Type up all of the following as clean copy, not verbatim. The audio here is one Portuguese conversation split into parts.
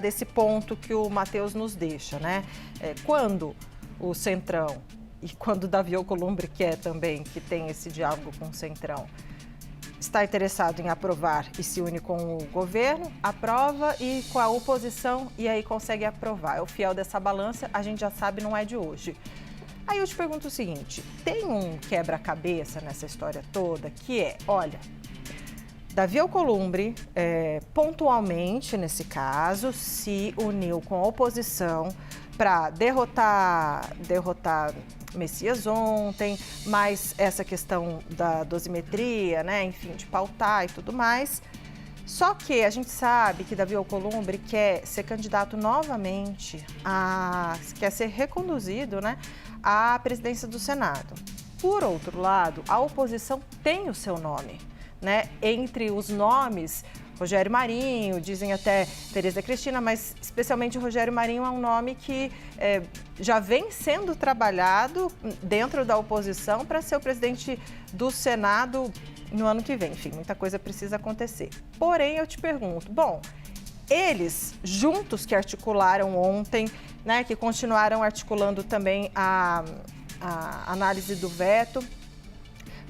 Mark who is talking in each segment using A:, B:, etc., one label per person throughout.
A: desse ponto que o Matheus nos deixa, né? Quando o Centrão e quando o Davi Alcolumbre quer também, que tem esse diálogo com o Centrão, está interessado em aprovar e se une com o governo, aprova, e com a oposição, e aí consegue aprovar. É o fiel dessa balança, a gente já sabe, não é de hoje. Aí eu te pergunto o seguinte, tem um quebra-cabeça nessa história toda, que é, olha, Davi Alcolumbre, pontualmente nesse caso, se uniu com a oposição para derrotar Messias ontem, mais essa questão da dosimetria, né, enfim, de pautar e tudo mais. Só que a gente sabe que Davi Alcolumbre quer ser candidato novamente, quer ser reconduzido, né, à presidência do Senado. Por outro lado, a oposição tem o seu nome, né? Entre os nomes, Rogério Marinho, dizem até Tereza Cristina, mas especialmente Rogério Marinho é um nome que já vem sendo trabalhado dentro da oposição para ser o presidente do Senado no ano que vem. Enfim, muita coisa precisa acontecer. Porém, eu te pergunto, bom, eles juntos que articularam ontem, né, que continuaram articulando também a análise do veto,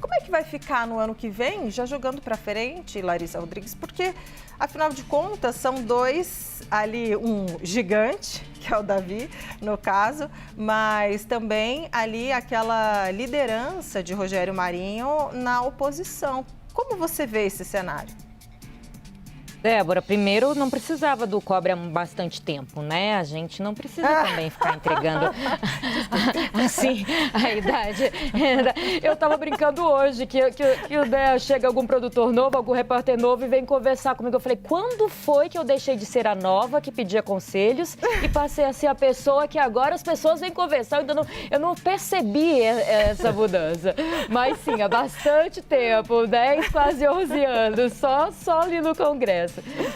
A: como é que vai ficar no ano que vem, já jogando para frente, Larissa Rodrigues? Porque, afinal de contas, são dois ali, um gigante, que é o Davi, no caso, mas também ali aquela liderança de Rogério Marinho na oposição. Como você vê esse cenário?
B: Débora, primeiro não precisava do cobre há bastante tempo, né? A gente não precisa também ficar entregando assim a idade. Eu estava brincando hoje que chega algum produtor novo, algum repórter novo e vem conversar comigo. Eu falei, quando foi que eu deixei de ser a nova que pedia conselhos e passei a ser a pessoa que agora as pessoas vêm conversar? Eu não percebi essa mudança. Mas sim, há bastante tempo, 10, quase 11 anos, só ali no Congresso.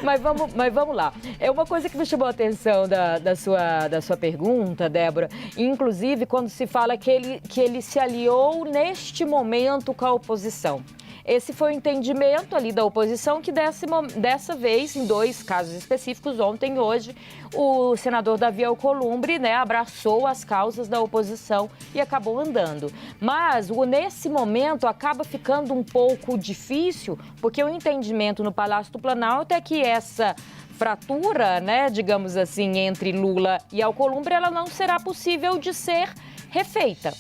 B: Mas vamos lá. É uma coisa que me chamou a atenção da sua pergunta, Débora, inclusive quando se fala que ele se aliou neste momento com a oposição. Esse foi o entendimento ali da oposição que dessa vez, em dois casos específicos, ontem e hoje, o senador Davi Alcolumbre, né, abraçou as causas da oposição e acabou andando. Mas nesse momento acaba ficando um pouco difícil, porque o entendimento no Palácio do Planalto é que essa fratura, né, digamos assim, entre Lula e Alcolumbre, ela não será possível de ser refeita.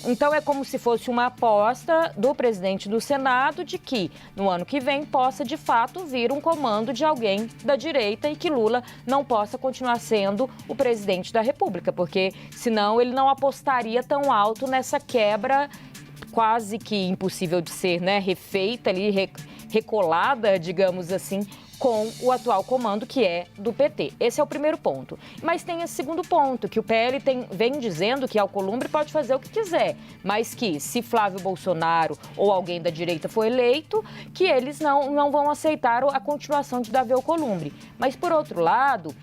B: Então, é como se fosse uma aposta do presidente do Senado de que, no ano que vem, possa, de fato, vir um comando de alguém da direita e que Lula não possa continuar sendo o presidente da República, porque, senão, ele não apostaria tão alto nessa quebra quase que impossível de ser, né, refeita ali, recolada, digamos assim, com o atual comando, que é do PT. Esse é o primeiro ponto. Mas tem esse segundo ponto, que o PL vem dizendo que Alcolumbre pode fazer o que quiser, mas que se Flávio Bolsonaro ou alguém da direita for eleito, que eles não vão aceitar a continuação de Davi Alcolumbre. Mas, por outro lado,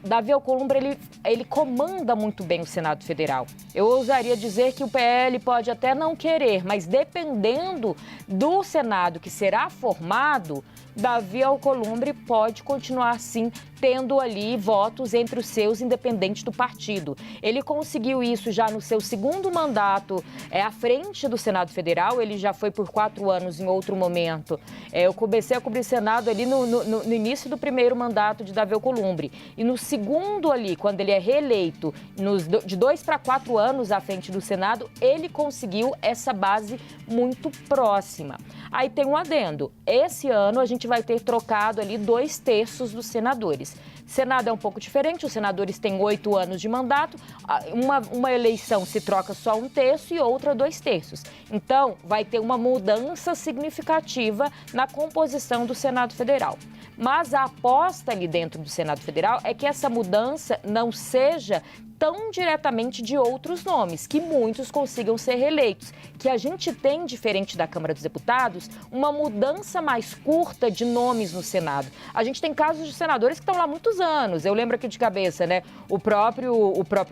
B: Davi Alcolumbre, ele comanda muito bem o Senado Federal. Eu ousaria dizer que o PL pode até não querer, mas dependendo do Senado que será formado, Davi Alcolumbre pode continuar, sim, tendo ali votos entre os seus, independente do partido. Ele conseguiu isso já no seu segundo mandato à frente do Senado Federal. Ele já foi por 4 anos em outro momento. Eu comecei a cobrir Senado ali no início do primeiro mandato de Davi Alcolumbre. E no segundo ali, quando ele é reeleito, de 2 para 4 anos à frente do Senado, ele conseguiu essa base muito próxima. Aí tem um adendo. Esse ano a gente vai ter trocado ali 2/3 dos senadores. Senado é um pouco diferente, os senadores têm 8 anos de mandato, uma eleição se troca só 1/3 e outra 2/3. Então, vai ter uma mudança significativa na composição do Senado Federal. Mas a aposta ali dentro do Senado Federal é que essa mudança não seja tão diretamente de outros nomes, que muitos consigam ser reeleitos. Que a gente tem, diferente da Câmara dos Deputados, uma mudança mais curta de nomes no Senado. A gente tem casos de senadores que estão lá há muitos anos. Eu lembro aqui de cabeça, né? O próprio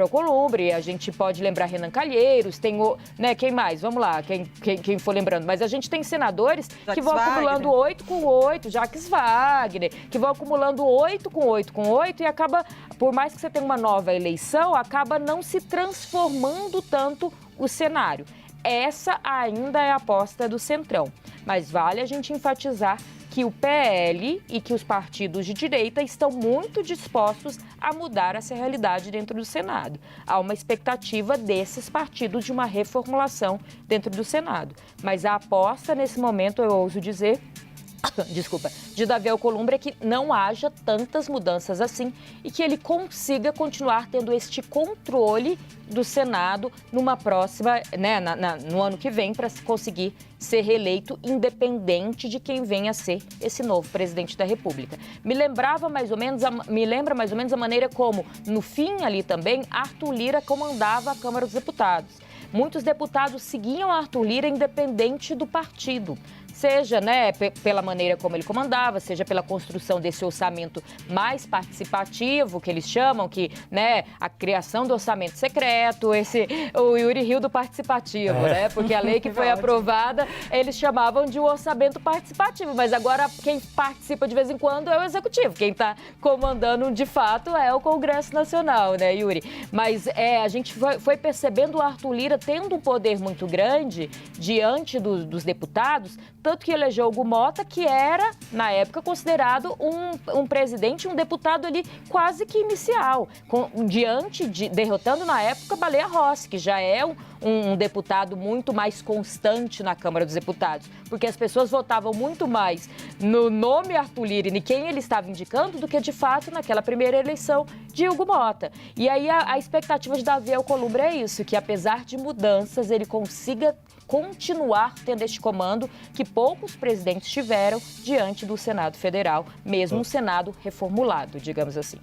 B: Alcolumbre, a gente pode lembrar Renan Calheiros, tem o, né? Quem mais? Vamos lá, quem for lembrando. Mas a gente tem senadores que vão acumulando 8 com 8, Jacques Wagner, que vão acumulando 8 com 8 com 8 e acaba, por mais que você tenha uma nova eleição, acaba não se transformando tanto o cenário. Essa ainda é a aposta do Centrão, mas vale a gente enfatizar que o PL e que os partidos de direita estão muito dispostos a mudar essa realidade dentro do Senado. Há uma expectativa desses partidos de uma reformulação dentro do Senado, mas a aposta nesse momento, eu ouso dizer, de Davi Alcolumbre é que não haja tantas mudanças assim e que ele consiga continuar tendo este controle do Senado numa próxima, né, no ano que vem, para conseguir ser reeleito independente de quem venha a ser esse novo presidente da República. Me lembra mais ou menos a maneira como, no fim ali também, Arthur Lira comandava a Câmara dos Deputados. Muitos deputados seguiam Arthur Lira independente do partido. Seja, né, pela maneira como ele comandava, seja pela construção desse orçamento mais participativo, que eles chamam, que, né, a criação do orçamento secreto, o Yuri Rio do participativo, né, porque a lei que foi aprovada, eles chamavam de um orçamento participativo, mas agora quem participa de vez em quando é o Executivo, quem está comandando de fato é o Congresso Nacional, né, Yuri? Mas a gente foi percebendo o Arthur Lira tendo um poder muito grande diante dos deputados, tanto que elegeu o Hugo Mota, que era, na época, considerado um presidente, um deputado ali quase que inicial, derrotando na época Baleia Rossi, que já é um deputado muito mais constante na Câmara dos Deputados, porque as pessoas votavam muito mais no nome Arthur Lira e em quem ele estava indicando do que, de fato, naquela primeira eleição de Hugo Mota. E aí a expectativa de Davi Alcolumbre é isso, que apesar de mudanças, ele consiga continuar tendo este comando que poucos presidentes tiveram diante do Senado Federal, mesmo um Senado reformulado, digamos assim.